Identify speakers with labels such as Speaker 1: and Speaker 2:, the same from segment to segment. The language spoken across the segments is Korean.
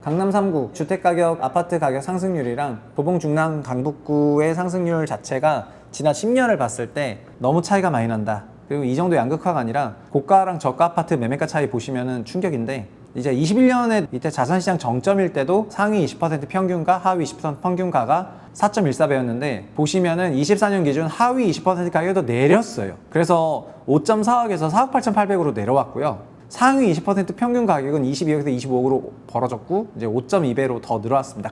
Speaker 1: 강남 3구 주택가격, 아파트 가격 상승률이랑 도봉, 중랑, 강북구의 상승률 자체가 지난 10년을 봤을 때 너무 차이가 많이 난다. 그리고 이 정도 양극화가 아니라 고가랑 저가 아파트 매매가 차이 보시면은 충격인데, 이제 21년에 이때 자산시장 정점일 때도 상위 20% 평균가, 하위 20% 평균가가 4.14배였는데 보시면은 24년 기준 하위 20% 가격도 내렸어요. 그래서 5.4억에서 4억 8,800으로 내려왔고요. 상위 20% 평균 가격은 22억에서 25억으로 벌어졌고 이제 5.2배로 더 늘어났습니다.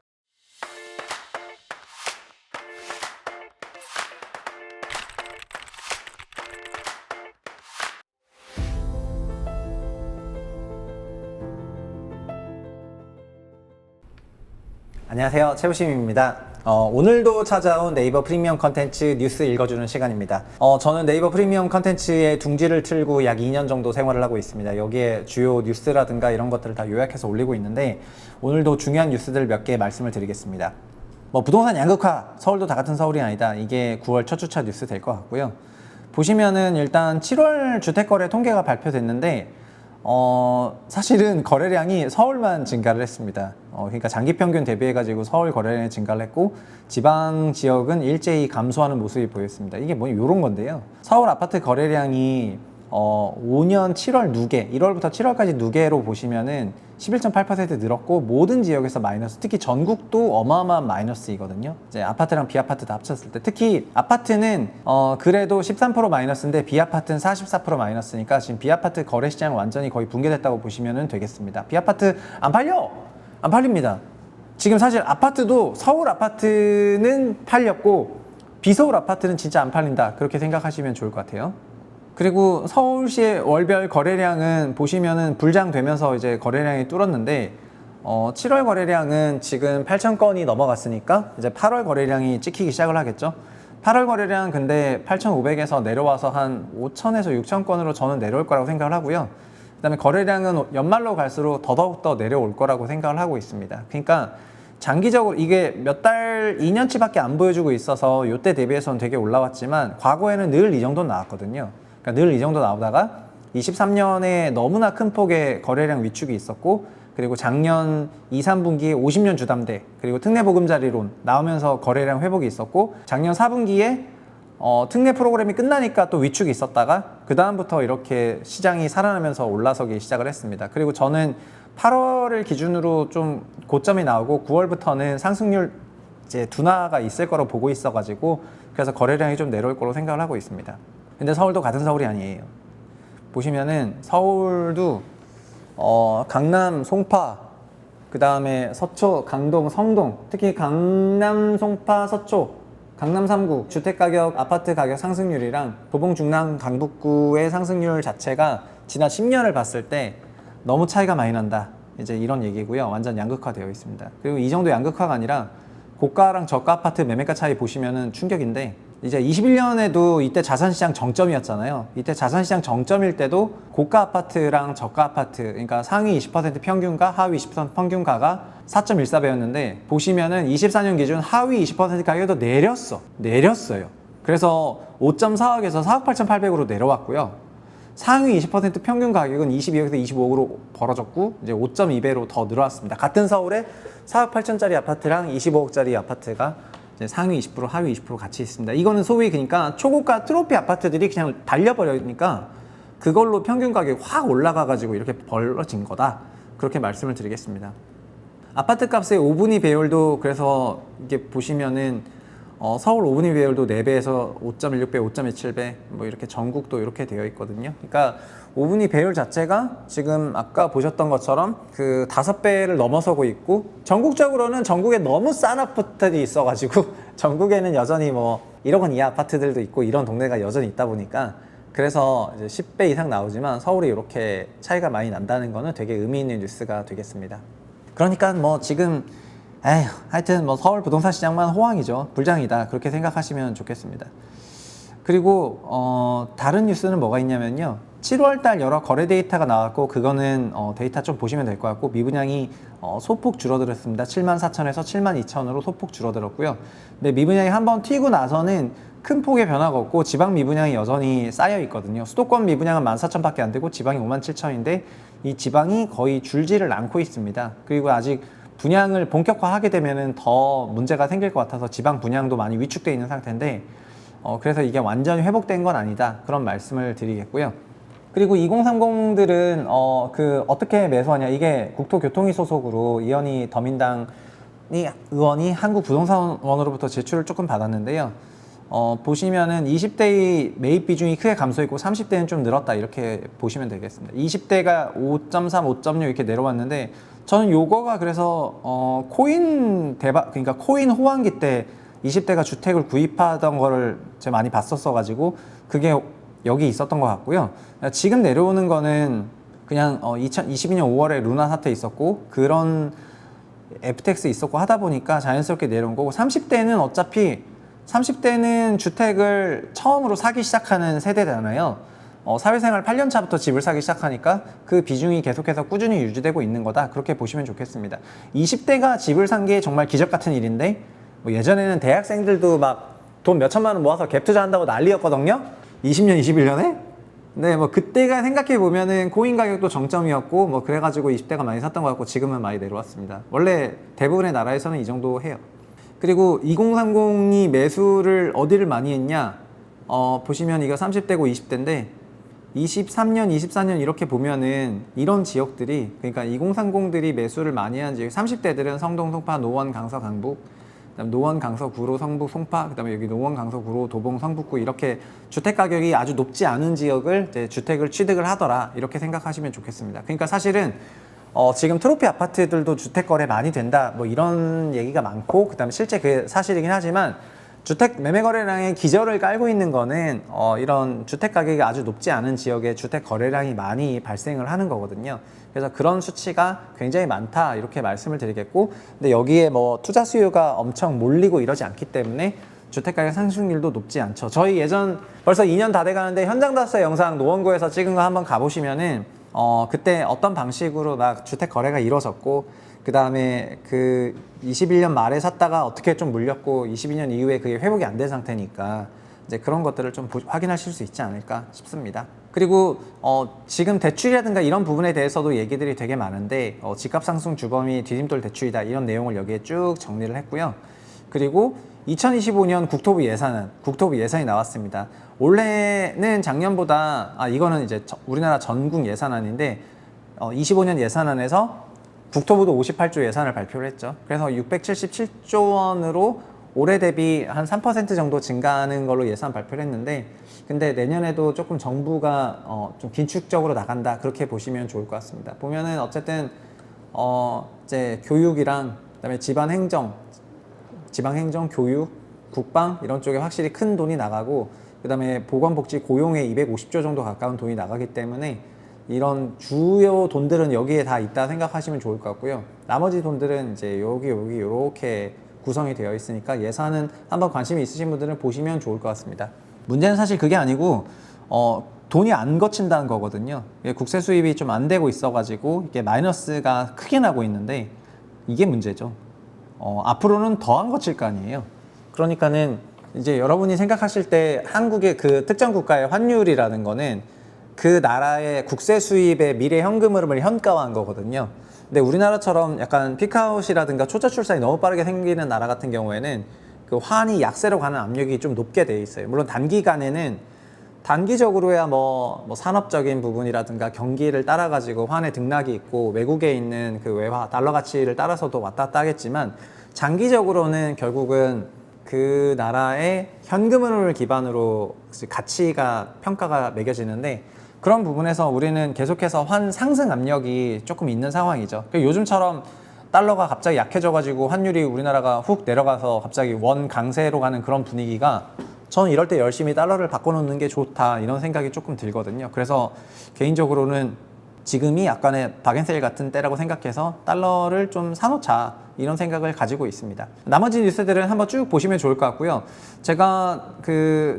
Speaker 1: 안녕하세요, 최우심입니다. 오늘도 찾아온 네이버 프리미엄 컨텐츠 뉴스 읽어주는 시간입니다. 저는 네이버 프리미엄 컨텐츠의 둥지를 틀고 약 2년 정도 생활을 하고 있습니다. 여기에 주요 뉴스라든가 이런 것들을 다 요약해서 올리고 있는데, 오늘도 중요한 뉴스들 몇 개 말씀을 드리겠습니다. 부동산 양극화, 서울도 다 같은 서울이 아니다. 이게 9월 첫 주차 뉴스 될 것 같고요. 보시면은 일단 7월 주택거래 통계가 발표됐는데 사실은 거래량이 서울만 증가를 했습니다. 그러니까 장기평균 대비해가지고 서울 거래량이 증가를 했고, 지방 지역은 일제히 감소하는 모습이 보였습니다. 이게 이런 건데요. 서울 아파트 거래량이 5년 7월 누계, 1월부터 7월까지 누계로 보시면은 11.8% 늘었고, 모든 지역에서 마이너스, 특히 전국도 어마어마한 마이너스이거든요. 이제 아파트랑 비아파트 다 합쳤을 때, 특히 아파트는 그래도 13% 마이너스인데 비아파트는 44% 마이너스니까 지금 비아파트 거래 시장 완전히 거의 붕괴됐다고 보시면 되겠습니다. 비아파트 안 팔립니다. 지금 사실 아파트도 서울 아파트는 팔렸고 비서울 아파트는 진짜 안 팔린다, 그렇게 생각하시면 좋을 것 같아요. 그리고 서울시의 월별 거래량은 보시면은 불장되면서 이제 거래량이 뚫었는데 7월 거래량은 지금 8,000건이 넘어갔으니까 이제 8월 거래량이 찍히기 시작을 하겠죠. 8월 거래량 근데 8,500에서 내려와서 한 5,000에서 6,000건으로 저는 내려올 거라고 생각을 하고요. 그 다음에 거래량은 연말로 갈수록 더더욱 내려올 거라고 생각을 하고 있습니다. 그러니까 장기적으로 이게 몇 달, 2년치밖에 안 보여주고 있어서 이때 대비해서는 되게 올라왔지만 과거에는 늘 이 정도 나왔거든요. 그러니까 늘 이 정도 나오다가 23년에 너무나 큰 폭의 거래량 위축이 있었고, 그리고 작년 2, 3분기에 50년 주담대 그리고 특례보금자리론 나오면서 거래량 회복이 있었고, 작년 4분기에 특례 프로그램이 끝나니까 또 위축이 있었다가 그 다음부터 이렇게 시장이 살아나면서 올라서기 시작을 했습니다. 그리고 저는 8월을 기준으로 좀 고점이 나오고 9월부터는 상승률 이제 둔화가 있을 거로 보고 있어가지고, 그래서 거래량이 좀 내려올 거로 생각을 하고 있습니다. 근데 서울도 같은 서울이 아니에요. 보시면은 서울도 강남, 송파, 그 다음에 서초, 강동, 성동, 특히 강남, 송파, 서초, 강남 3구 주택가격, 아파트 가격 상승률이랑 도봉, 중랑, 강북구의 상승률 자체가 지난 10년을 봤을 때 너무 차이가 많이 난다, 이제 이런 얘기고요. 완전 양극화되어 있습니다. 그리고 이 정도 양극화가 아니라 고가랑 저가 아파트 매매가 차이 보시면은 충격인데, 이제 21년에도 이때 자산시장 정점이었잖아요. 이때 자산시장 정점일 때도 고가 아파트랑 저가 아파트, 그러니까 상위 20% 평균가, 하위 20% 평균가가 4.14배였는데 보시면은 24년 기준 하위 20% 가격도 내렸어요. 그래서 5.4억에서 4억 8,800으로 내려왔고요. 상위 20% 평균 가격은 22억에서 25억으로 벌어졌고 이제 5.2배로 더 늘어났습니다. 같은 서울에 4억 8천짜리 아파트랑 25억짜리 아파트가 이제 상위 20%, 하위 20% 같이 있습니다. 이거는 소위 그러니까 초고가 트로피 아파트들이 그냥 달려버리니까 그걸로 평균 가격이 확 올라가가지고 이렇게 벌어진 거다, 그렇게 말씀을 드리겠습니다. 아파트 값의 5분위 배율도 그래서 이게 보시면은 서울 5분위 배율도 4배에서 5.16배, 5.27배 이렇게 전국도 이렇게 되어 있거든요. 그러니까 5분위 배율 자체가 지금 아까 보셨던 것처럼 그 5배를 넘어서고 있고, 전국적으로는 전국에 너무 싼 아파트들이 있어가지고 전국에는 여전히 1억 원 이하 아파트들도 있고 이런 동네가 여전히 있다 보니까, 그래서 이제 10배 이상 나오지만 서울이 이렇게 차이가 많이 난다는 거는 되게 의미 있는 뉴스가 되겠습니다. 그러니까 지금 하여튼 서울 부동산 시장만 호황이죠. 불장이다, 그렇게 생각하시면 좋겠습니다. 그리고 다른 뉴스는 뭐가 있냐면요, 7월달 여러 거래 데이터가 나왔고, 그거는 데이터 좀 보시면 될 것 같고, 미분양이 소폭 줄어들었습니다. 74,000에서 72,000으로 소폭 줄어들었고요. 근데 미분양이 한번 튀고 나서는 큰 폭의 변화가 없고 지방 미분양이 여전히 쌓여 있거든요. 수도권 미분양은 14,000밖에 안 되고 지방이 57,000인데 이 지방이 거의 줄지를 않고 있습니다. 그리고 아직 분양을 본격화하게 되면은 더 문제가 생길 것 같아서 지방 분양도 많이 위축되어 있는 상태인데 그래서 이게 완전히 회복된 건 아니다, 그런 말씀을 드리겠고요. 그리고 2030들은 어떻게 매수하냐, 이게 국토교통위 소속으로 이현희 더민당 의원이 한국부동산원으로부터 제출을 조금 받았는데요. 보시면은 20대의 매입 비중이 크게 감소했고 30대는 좀 늘었다, 이렇게 보시면 되겠습니다. 20대가 5.3, 5.6 이렇게 내려왔는데, 저는 요거가 그래서 코인 대박, 그러니까 코인 호황기 때 20대가 주택을 구입하던 거를 제가 많이 봤었어 가지고 그게 여기 있었던 것 같고요. 지금 내려오는 거는 그냥 2022년 5월에 루나 사태 있었고 그런 FTX 있었고 하다 보니까 자연스럽게 내려온 거고, 30대는 어차피 30대는 주택을 처음으로 사기 시작하는 세대잖아요. 사회생활 8년 차부터 집을 사기 시작하니까 그 비중이 계속해서 꾸준히 유지되고 있는 거다, 그렇게 보시면 좋겠습니다. 20대가 집을 산 게 정말 기적 같은 일인데, 뭐 예전에는 대학생들도 막 돈 몇천만 원 모아서 갭 투자한다고 난리였거든요. 20년, 21년에? 네, 뭐 그때가 생각해 보면은 코인 가격도 정점이었고 뭐 그래가지고 20대가 많이 샀던 것 같고, 지금은 많이 내려왔습니다. 원래 대부분의 나라에서는 이 정도 해요. 그리고 2030이 매수를 어디를 많이 했냐, 보시면 이거 30대고 20대인데 23년, 24년 이렇게 보면은 이런 지역들이, 그러니까 2030들이 매수를 많이 한 지역, 30대들은 성동, 송파, 노원, 강서, 강북, 그다음 노원, 강서, 구로, 성북, 송파, 그다음에 여기 노원, 강서, 구로, 도봉, 성북구, 이렇게 주택 가격이 아주 높지 않은 지역을 이제 주택을 취득을 하더라, 이렇게 생각하시면 좋겠습니다. 그러니까 사실은 지금 트로피 아파트들도 주택 거래 많이 된다, 뭐 이런 얘기가 많고, 그다음에 실제 그게 사실이긴 하지만 주택 매매 거래량의 기저를 깔고 있는 거는 이런 주택 가격이 아주 높지 않은 지역에 주택 거래량이 많이 발생을 하는 거거든요. 그래서 그런 수치가 굉장히 많다, 이렇게 말씀을 드리겠고, 근데 여기에 뭐 투자 수요가 엄청 몰리고 이러지 않기 때문에 주택 가격 상승률도 높지 않죠. 저희 예전 벌써 2년 다 돼가는데 현장 다세 영상 노원구에서 찍은 거 한번 가보시면은 그때 어떤 방식으로 막 주택 거래가 이루어졌고, 그 다음에 그 21년 말에 샀다가 어떻게 좀 물렸고 22년 이후에 그게 회복이 안 된 상태니까 이제 그런 것들을 좀 확인하실 수 있지 않을까 싶습니다. 그리고 지금 대출이라든가 이런 부분에 대해서도 얘기들이 되게 많은데, 집값 상승 주범이 디딤돌 대출이다, 이런 내용을 여기에 쭉 정리를 했고요. 그리고 2025년 국토부 예산이 나왔습니다. 올해는 작년보다, 이거는 이제 우리나라 전국 예산안인데 25년 예산안에서 국토부도 58조 예산을 발표를 했죠. 그래서 677조 원으로 올해 대비 한 3% 정도 증가하는 걸로 예산 발표를 했는데, 근데 내년에도 조금 정부가 좀 긴축적으로 나간다, 그렇게 보시면 좋을 것 같습니다. 보면은 어쨌든 이제 교육이랑 그다음에 지방행정, 교육, 국방 이런 쪽에 확실히 큰 돈이 나가고, 그다음에 보건복지, 고용에 250조 정도 가까운 돈이 나가기 때문에 이런 주요 돈들은 여기에 다 있다 생각하시면 좋을 것 같고요. 나머지 돈들은 이제 여기 이렇게 구성이 되어 있으니까 예산은 한번 관심이 있으신 분들은 보시면 좋을 것 같습니다. 문제는 사실 그게 아니고 돈이 안 거친다는 거거든요. 국세 수입이 좀 안 되고 있어가지고 이게 마이너스가 크게 나고 있는데, 이게 문제죠. 앞으로는 더 안 거칠 거 아니에요. 그러니까는 이제 여러분이 생각하실 때 한국의 그 특정 국가의 환율이라는 거는 그 나라의 국세 수입의 미래 현금 흐름을 현가화한 거거든요. 근데 우리나라처럼 약간 피크아웃이라든가 초저 출산이 너무 빠르게 생기는 나라 같은 경우에는 그 환이 약세로 가는 압력이 좀 높게 돼 있어요. 물론 단기적으로야 뭐 산업적인 부분이라든가 경기를 따라 가지고 환의 등락이 있고, 외국에 있는 그 외화 달러 가치를 따라서도 왔다 갔다 하겠지만, 장기적으로는 결국은 그 나라의 현금 흐름을 기반으로 가치가 평가가 매겨지는데, 그런 부분에서 우리는 계속해서 환 상승 압력이 조금 있는 상황이죠. 요즘처럼 달러가 갑자기 약해져가지고 환율이 우리나라가 훅 내려가서 갑자기 원 강세로 가는 그런 분위기가, 저는 이럴 때 열심히 달러를 바꿔놓는 게 좋다, 이런 생각이 조금 들거든요. 그래서 개인적으로는 지금이 약간의 박앤세일 같은 때라고 생각해서 달러를 좀 사놓자, 이런 생각을 가지고 있습니다. 나머지 뉴스들은 한번 쭉 보시면 좋을 것 같고요. 제가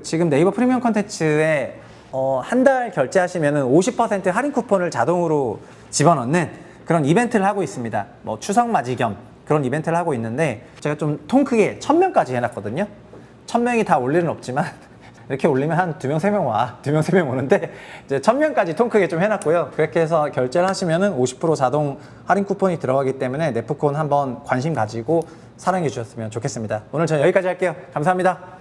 Speaker 1: 지금 네이버 프리미엄 컨텐츠에 한 달 결제하시면은 50% 할인 쿠폰을 자동으로 집어넣는 그런 이벤트를 하고 있습니다. 뭐 추석 맞이 겸 그런 이벤트를 하고 있는데, 제가 좀 통 크게 1000명까지 해놨거든요. 1000명이 다 올 일은 없지만 이렇게 올리면 한 2명, 3명 와. 2명, 3명 오는데 이제 1000명까지 통 크게 좀 해놨고요. 그렇게 해서 결제를 하시면은 50% 자동 할인 쿠폰이 들어가기 때문에 네프콘 한번 관심 가지고 사랑해 주셨으면 좋겠습니다. 오늘 저는 여기까지 할게요. 감사합니다.